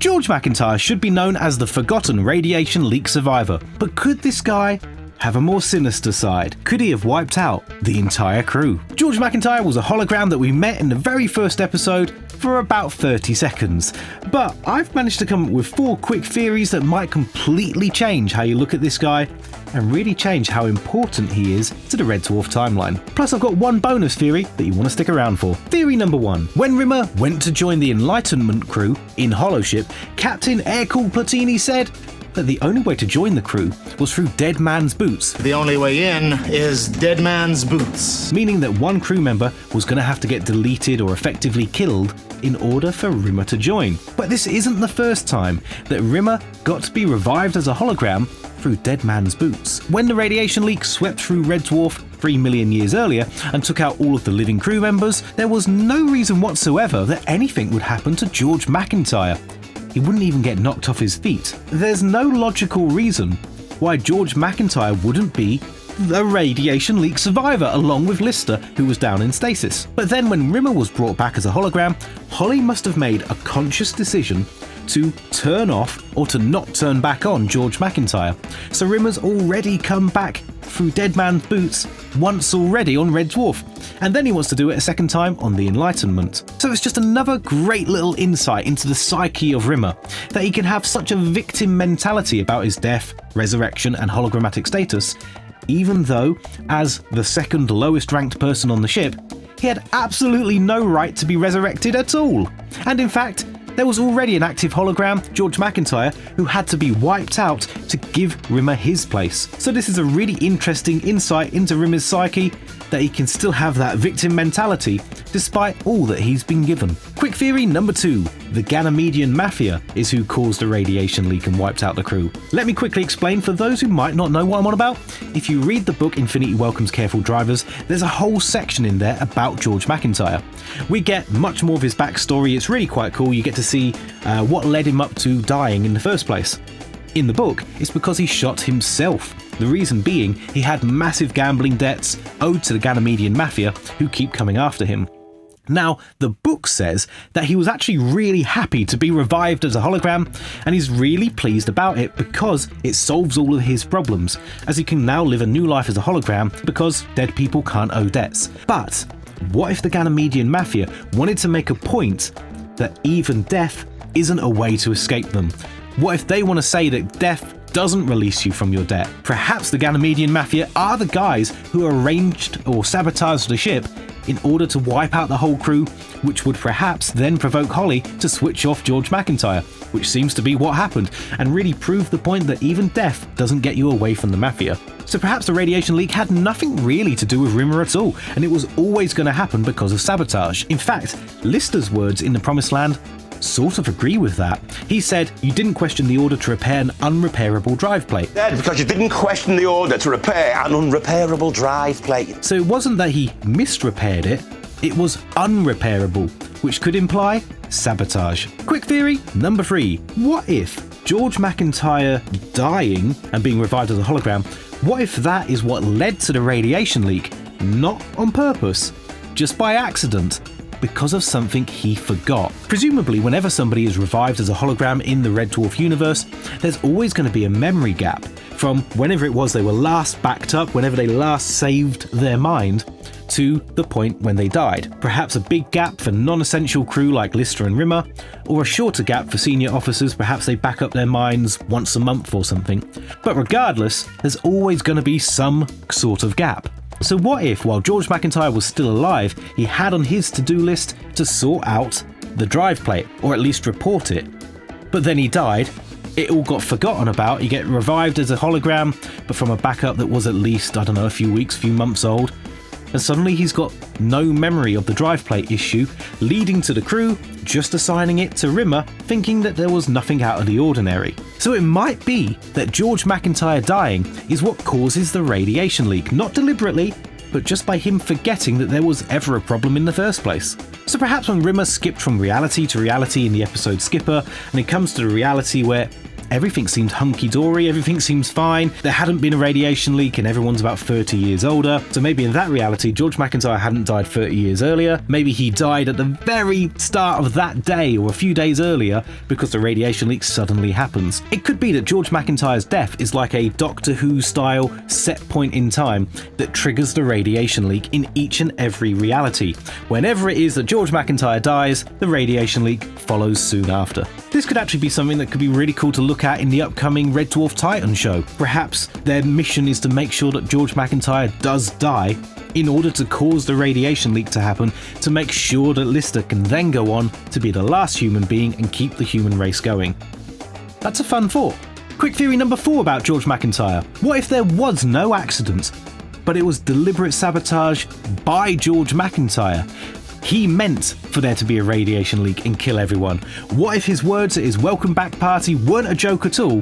George McIntyre should be known as the forgotten radiation leak survivor, but could this guy have a more sinister side? Could he have wiped out the entire crew? George McIntyre was a hologram that we met in the very first episode for about 30 seconds, but I've managed to come up with 4 quick theories that might completely change how you look at this guy and really change how important he is to the Red Dwarf timeline. Plus I've got one bonus theory that you want to stick around for. Theory number 1. When Rimmer went to join the Enlightenment crew in Holoship, Captain Air-Cooled Platini said that the only way to join the crew was through Dead Man's Boots. The only way in is Dead Man's Boots. Meaning that one crew member was going to have to get deleted or effectively killed in order for Rimmer to join. But this isn't the first time that Rimmer got to be revived as a hologram through Dead Man's Boots. When the radiation leak swept through Red Dwarf 3 million years earlier and took out all of the living crew members, there was no reason whatsoever that anything would happen to George McIntyre. He wouldn't even get knocked off his feet. There's no logical reason why George McIntyre wouldn't be the radiation leak survivor along with Lister, who was down in stasis. But then when Rimmer was brought back as a hologram, Holly must have made a conscious decision to turn off or to not turn back on George McIntyre. So Rimmer's already come back through Dead Man's Boots once already on Red Dwarf, and then he wants to do it a second time on the Enlightenment. So it's just another great little insight into the psyche of Rimmer, that he can have such a victim mentality about his death, resurrection and hologrammatic status, even though, as the second lowest ranked person on the ship, he had absolutely no right to be resurrected at all. And in fact, there was already an active hologram, George McIntyre, who had to be wiped out to give Rimmer his place. So this is a really interesting insight into Rimmer's psyche, that he can still have that victim mentality despite all that he's been given. Quick theory number 2. The Ganymedian Mafia is who caused the radiation leak and wiped out the crew. Let me quickly explain for those who might not know what I'm on about. If you read the book Infinity Welcomes Careful Drivers, there's a whole section in there about George McIntyre. We get much more of his backstory. It's really quite cool. You get to see what led him up to dying in the first place. In the book, it's because he shot himself. The reason being, he had massive gambling debts owed to the Ganymedian Mafia, who keep coming after him. Now, the book says that he was actually really happy to be revived as a hologram, and he's really pleased about it because it solves all of his problems, as he can now live a new life as a hologram because dead people can't owe debts. But what if the Ganymedian Mafia wanted to make a point that even death isn't a way to escape them? What if they want to say that death doesn't release you from your debt? Perhaps the Ganymedian Mafia are the guys who arranged or sabotaged the ship in order to wipe out the whole crew, which would perhaps then provoke Holly to switch off George McIntyre, which seems to be what happened, and really prove the point that even death doesn't get you away from the Mafia. So perhaps the radiation leak had nothing really to do with Rimmer at all, and it was always going to happen because of sabotage. In fact, Lister's words in The Promised Land sort of agree with that. He said, "You didn't question the order to repair an unrepairable drive plate." Dead because you didn't question the order to repair an unrepairable drive plate. So it wasn't that he misrepaired it, it was unrepairable, which could imply sabotage. Quick theory number 3. What if George McIntyre dying and being revived as a hologram, what if that is what led to the radiation leak? Not on purpose, just by accident, because of something he forgot. Presumably, whenever somebody is revived as a hologram in the Red Dwarf universe, there's always going to be a memory gap from whenever it was they were last backed up, whenever they last saved their mind, to the point when they died. Perhaps a big gap for non-essential crew like Lister and Rimmer, or a shorter gap for senior officers, perhaps they back up their minds once a month or something. But regardless, there's always going to be some sort of gap. So what if, while George McIntyre was still alive, he had on his to-do list to sort out the drive plate, or at least report it? But then he died, it all got forgotten about, you get revived as a hologram, but from a backup that was at least, I don't know, a few weeks, few months old, and suddenly he's got no memory of the drive plate issue, leading to the crew just assigning it to Rimmer, thinking that there was nothing out of the ordinary. So it might be that George McIntyre dying is what causes the radiation leak, not deliberately, but just by him forgetting that there was ever a problem in the first place. So perhaps when Rimmer skipped from reality to reality in the episode Skipper, and it comes to the reality where everything seemed hunky-dory, everything seems fine, there hadn't been a radiation leak and everyone's about 30 years older. So maybe in that reality, George McIntyre hadn't died 30 years earlier. Maybe he died at the very start of that day or a few days earlier because the radiation leak suddenly happens. It could be that George McIntyre's death is like a Doctor Who style set point in time that triggers the radiation leak in each and every reality. Whenever it is that George McIntyre dies, the radiation leak follows soon after. This could actually be something that could be really cool to look at in the upcoming Red Dwarf Titan show. Perhaps their mission is to make sure that George McIntyre does die in order to cause the radiation leak to happen, to make sure that Lister can then go on to be the last human being and keep the human race going. That's a fun thought. Quick theory number 4 about George McIntyre. What if there was no accident, but it was deliberate sabotage by George McIntyre? He meant for there to be a radiation leak and kill everyone. What if his words at his welcome back party weren't a joke at all?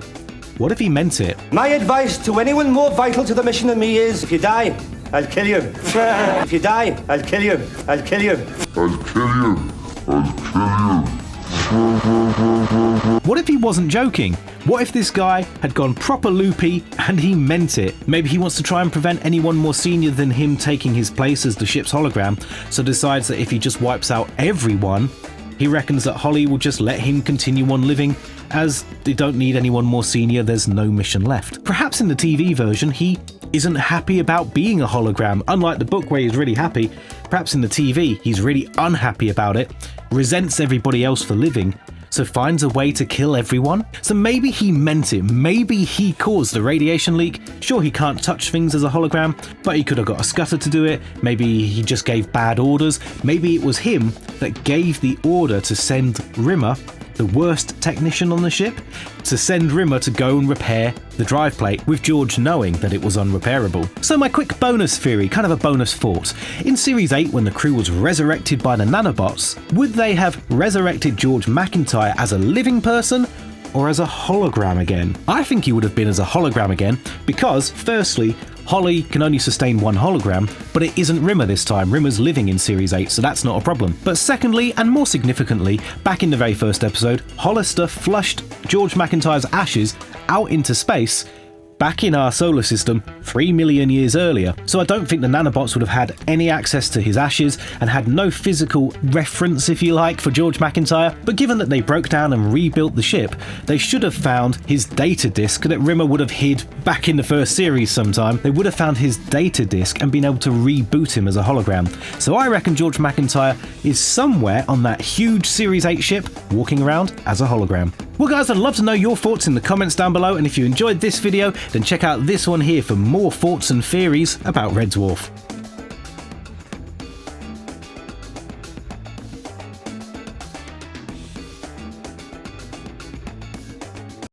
What if he meant it? My advice to anyone more vital to the mission than me is, if you die, I'll kill you. If you die, I'll kill you. I'll kill you. I'll kill you. I'll kill you. What if he wasn't joking? What if this guy had gone proper loopy and he meant it? Maybe he wants to try and prevent anyone more senior than him taking his place as the ship's hologram, so decides that if he just wipes out everyone, he reckons that Holly will just let him continue on living, as they don't need anyone more senior, there's no mission left. Perhaps in the TV version he isn't happy about being a hologram, unlike the book where he's really happy. Perhaps in the TV he's really unhappy about it, resents everybody else for living, so finds a way to kill everyone. So maybe he meant it, maybe he caused the radiation leak. Sure, he can't touch things as a hologram, but he could have got a scutter to do it. Maybe he just gave bad orders. Maybe it was him that gave the order to send Rimmer, the worst technician on the ship, to send Rimmer to go and repair the drive plate, with George knowing that it was unrepairable. So my quick bonus theory, kind of a bonus thought. In Series 8, when the crew was resurrected by the nanobots, would they have resurrected George McIntyre as a living person or as a hologram again? I think he would have been as a hologram again because, firstly, Holly can only sustain one hologram, but it isn't Rimmer this time. Rimmer's living in Series 8, so that's not a problem. But secondly, and more significantly, back in the very first episode, Hollister flushed George McIntyre's ashes out into space back in our solar system 3 million years earlier. So I don't think the nanobots would have had any access to his ashes and had no physical reference, if you like, for George McIntyre. But given that they broke down and rebuilt the ship, they should have found his data disk that Rimmer would have hid back in the first series sometime. They would have found his data disk and been able to reboot him as a hologram. So I reckon George McIntyre is somewhere on that huge Series 8 ship walking around as a hologram. Well guys, I'd love to know your thoughts in the comments down below, and if you enjoyed this video, then check out this one here for more thoughts and theories about Red Dwarf.